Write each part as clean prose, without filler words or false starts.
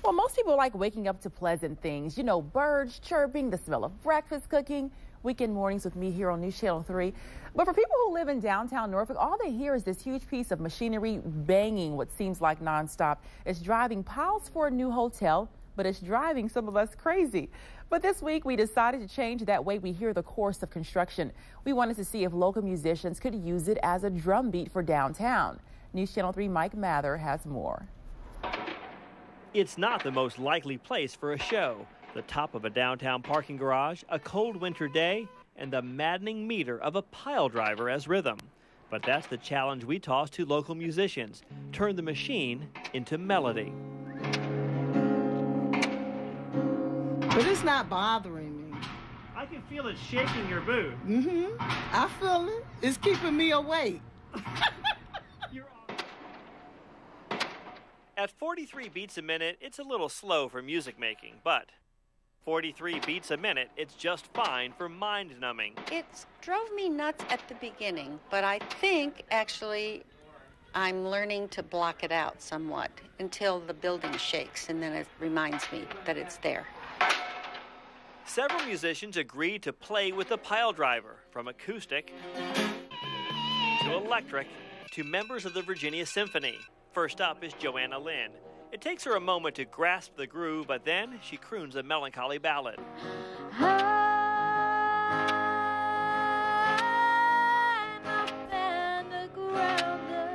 Well, most people like waking up to pleasant things. You know, birds chirping, the smell of breakfast cooking, weekend mornings with me here on News Channel 3. But for people who live in downtown Norfolk, all they hear is this huge piece of machinery banging what seems like nonstop. It's driving piles for a new hotel, but it's driving some of us crazy. But this week, we decided to change that way we hear the course of construction. We wanted to see if local musicians could use it as a drum beat for downtown. News Channel 3 Mike Mather has more. It's not the most likely place for a show. The top of a downtown parking garage, a cold winter day, and the maddening meter of a pile driver as rhythm. But that's the challenge we toss to local musicians. Turn the machine into melody. But it's not bothering me. I can feel it shaking your boot. I feel it. It's keeping me awake. At 43 beats a minute, it's a little slow for music making, but 43 beats a minute, it's just fine for mind numbing. It drove me nuts at the beginning, but I think actually I'm learning to block it out somewhat until the building shakes, and then it reminds me that it's there. Several musicians agreed to play with the pile driver, from acoustic to electric to members of the Virginia Symphony. First up is Joanna Lynn. It takes her a moment to grasp the groove, but then she croons a melancholy ballad. I'm a band grounder.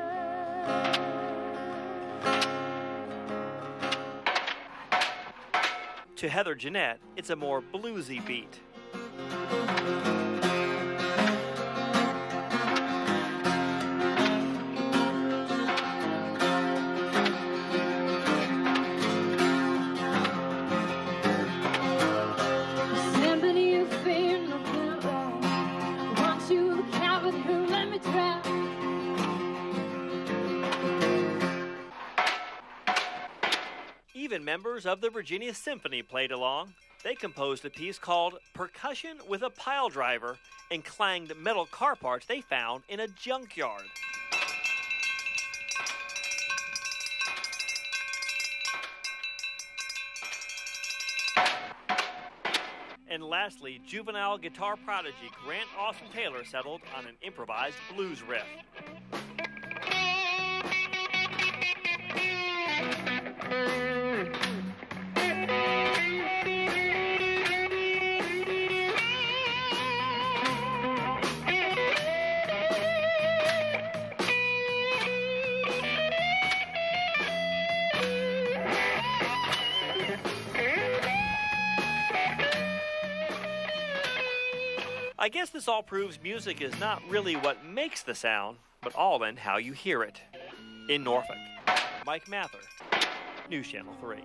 To Heather Jeanette, it's a more bluesy beat. Even members of the Virginia Symphony played along. They composed a piece called Percussion with a Pile Driver and clanged metal car parts they found in a junkyard. And lastly, juvenile guitar prodigy Grant Austin Taylor settled on an improvised blues riff. I guess this all proves music is not really what makes the sound, but all in how you hear it. In Norfolk, Mike Mather, News Channel 3.